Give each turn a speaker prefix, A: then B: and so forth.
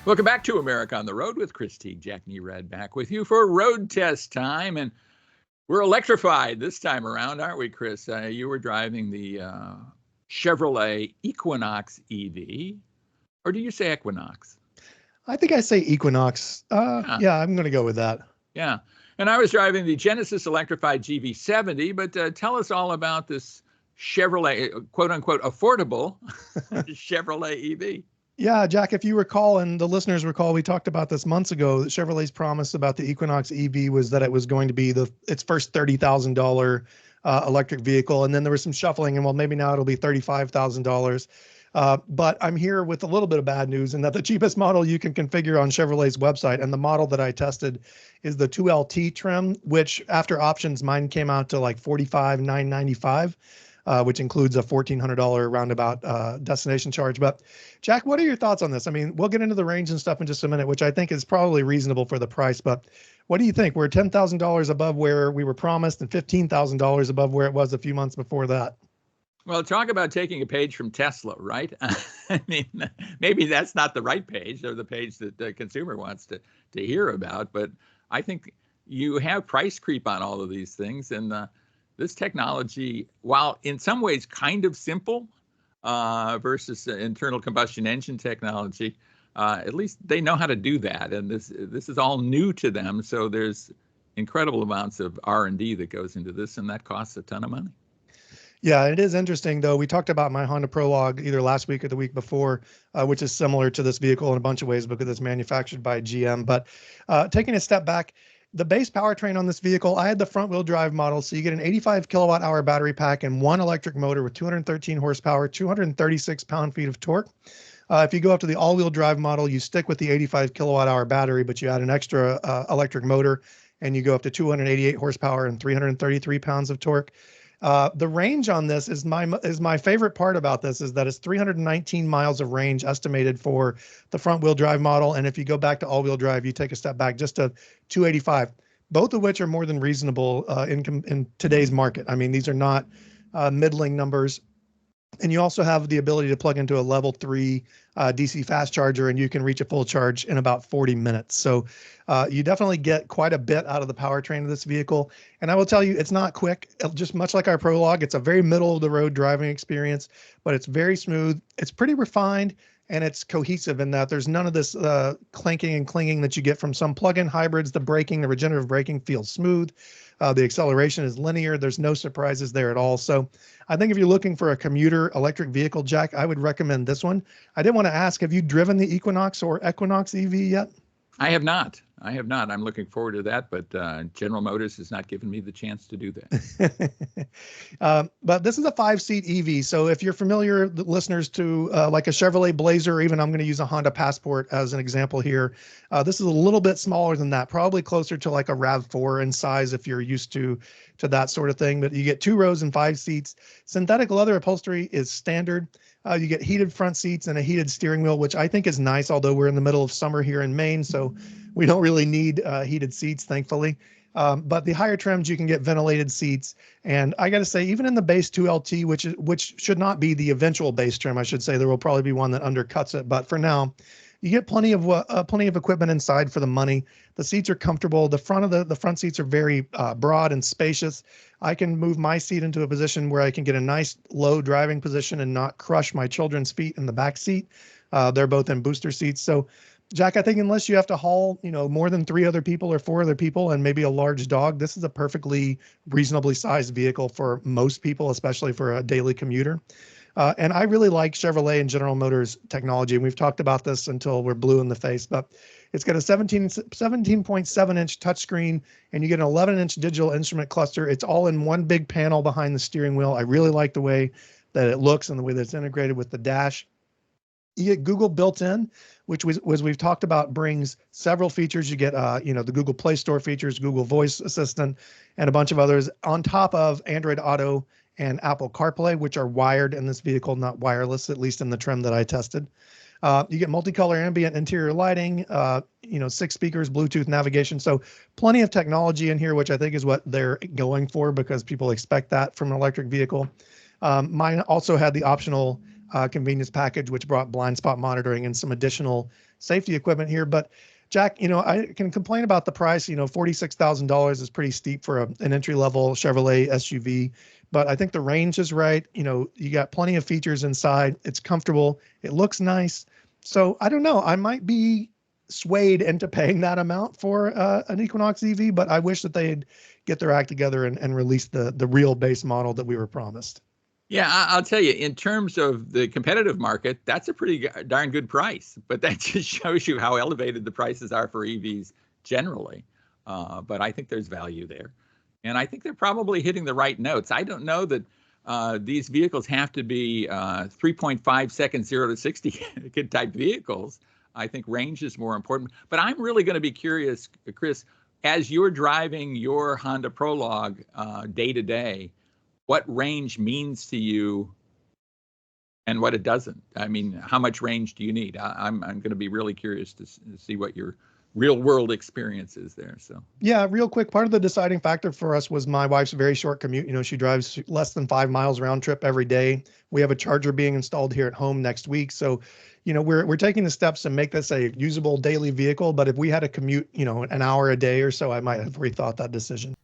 A: Welcome back to America on the Road with Chris Teague, Jack Nerad back with you for road test time. And we're electrified this time around, aren't we, Chris? You were driving the Chevrolet Equinox EV, or do you say Equinox?
B: I think I say Equinox. Yeah, I'm going to go with that.
A: Yeah. And I was driving the Genesis electrified GV70, but tell us all about this Chevrolet, quote unquote, affordable Chevrolet EV.
B: Yeah, Jack, if you recall, and the listeners recall, we talked about this months ago. Chevrolet's promise about the Equinox EV was that it was going to be its first $30,000 electric vehicle. And then there was some shuffling, and well, maybe now it'll be $35,000. But I'm here with a little bit of bad news in that the cheapest model you can configure on Chevrolet's website, and the model that I tested is the 2LT trim, which after options, mine came out to like $45,995. Which includes a $1,400 roundabout destination charge. But Jack, what are your thoughts on this? I mean, we'll get into the range and stuff in just a minute, which I think is probably reasonable for the price. But what do you think? We're $10,000 above where we were promised and $15,000 above where it was a few months before that.
A: Well, talk about taking a page from Tesla, right? I mean, maybe that's not the right page or the page that the consumer wants to hear about. But I think you have price creep on all of these things. And this technology, while in some ways kind of simple versus internal combustion engine technology, at least they know how to do that. And this is all new to them. So there's incredible amounts of R&D that goes into this, and that costs a ton of money.
B: Yeah, it is interesting, though. We talked about my Honda Prologue either last week or the week before, which is similar to this vehicle in a bunch of ways because it's manufactured by GM. But taking a step back, the base powertrain on this vehicle, I had the front wheel drive model. So you get an 85 kilowatt hour battery pack and one electric motor with 213 horsepower, 236 pound-feet of torque. If you go up to the all wheel drive model, you stick with the 85 kilowatt hour battery, but you add an extra electric motor and you go up to 288 horsepower and 333 pounds of torque. The range on this is my favorite part about this is that it's 319 miles of range estimated for the front wheel drive model. And if you go back to all wheel drive, you take a step back just to 285, both of which are more than reasonable in today's market. I mean, these are not middling numbers. And you also have the ability to plug into a level 3 DC fast charger, and you can reach a full charge in about 40 minutes. So you definitely get quite a bit out of the powertrain of this vehicle. And I will tell you, it's not quick. Just much like our Prologue, it's a very middle of the road driving experience, but it's very smooth. It's pretty refined, and it's cohesive in that there's none of this clanking and clinging that you get from some plug-in hybrids. The braking, the regenerative braking feels smooth. The acceleration is linear. There's no surprises there at all. So I think if you're looking for a commuter electric vehicle, Jack, I would recommend this one. I did want to ask, have you driven the Equinox or Equinox EV yet?
A: I have not. I'm looking forward to that, but General Motors has not given me the chance to do that.
B: But this is a 5-seat EV. So if you're familiar, listeners, to like a Chevrolet Blazer, or even I'm going to use a Honda Passport as an example here, this is a little bit smaller than that, probably closer to like a RAV4 in size if you're used to that sort of thing. But you get 2 rows and 5 seats. Synthetic leather upholstery is standard. You get heated front seats and a heated steering wheel, which I think is nice, although we're in the middle of summer here in Maine, so we don't really need heated seats, thankfully. But the higher trims, you can get ventilated seats. And I got to say, even in the base 2LT, which should not be the eventual base trim, I should say, there will probably be one that undercuts it. But for now, you get plenty of equipment inside for the money. The seats are comfortable. The front seats are very broad and spacious. I can move my seat into a position where I can get a nice low driving position and not crush my children's feet in the back seat. They're both in booster seats. So, Jack, I think unless you have to haul, more than 3 other people or 4 other people and maybe a large dog, this is a perfectly reasonably sized vehicle for most people, especially for a daily commuter. And I really like Chevrolet and General Motors technology. And we've talked about this until we're blue in the face, but it's got a 17.7-inch touchscreen, and you get an 11-inch digital instrument cluster. It's all in one big panel behind the steering wheel. I really like the way that it looks and the way that it's integrated with the dash. You get Google built in, which was we've talked about, brings several features. You get, the Google Play Store features, Google Voice Assistant, and a bunch of others on top of Android Auto and Apple CarPlay, which are wired in this vehicle, not wireless, at least in the trim that I tested. You get multicolor ambient interior lighting, 6 speakers, Bluetooth navigation. So plenty of technology in here, which I think is what they're going for because people expect that from an electric vehicle. Mine also had the optional convenience package, which brought blind spot monitoring and some additional safety equipment here. But Jack, I can complain about the price. $46,000 is pretty steep for an entry-level Chevrolet SUV, but I think the range is right. You got plenty of features inside. It's comfortable. It looks nice. So I don't know. I might be swayed into paying that amount for an Equinox EV, but I wish that they'd get their act together and release the real base model that we were promised.
A: Yeah, I'll tell you, in terms of the competitive market, that's a pretty darn good price. But that just shows you how elevated the prices are for EVs generally. But I think there's value there. And I think they're probably hitting the right notes. I don't know that these vehicles have to be 3.5 seconds 0 to 60 type vehicles. I think range is more important. But I'm really going to be curious, Chris, as you're driving your Honda Prologue day to day, what range means to you and what it doesn't. I mean, how much range do you need? I'm going to be really curious to see what your real world experience is there. So
B: yeah, real quick, part of the deciding factor for us was my wife's very short commute. She drives less than 5 miles round trip every day. We have a charger being installed here at home next week. So, we're taking the steps to make this a usable daily vehicle. But if we had a commute, an hour a day or so, I might have rethought that decision.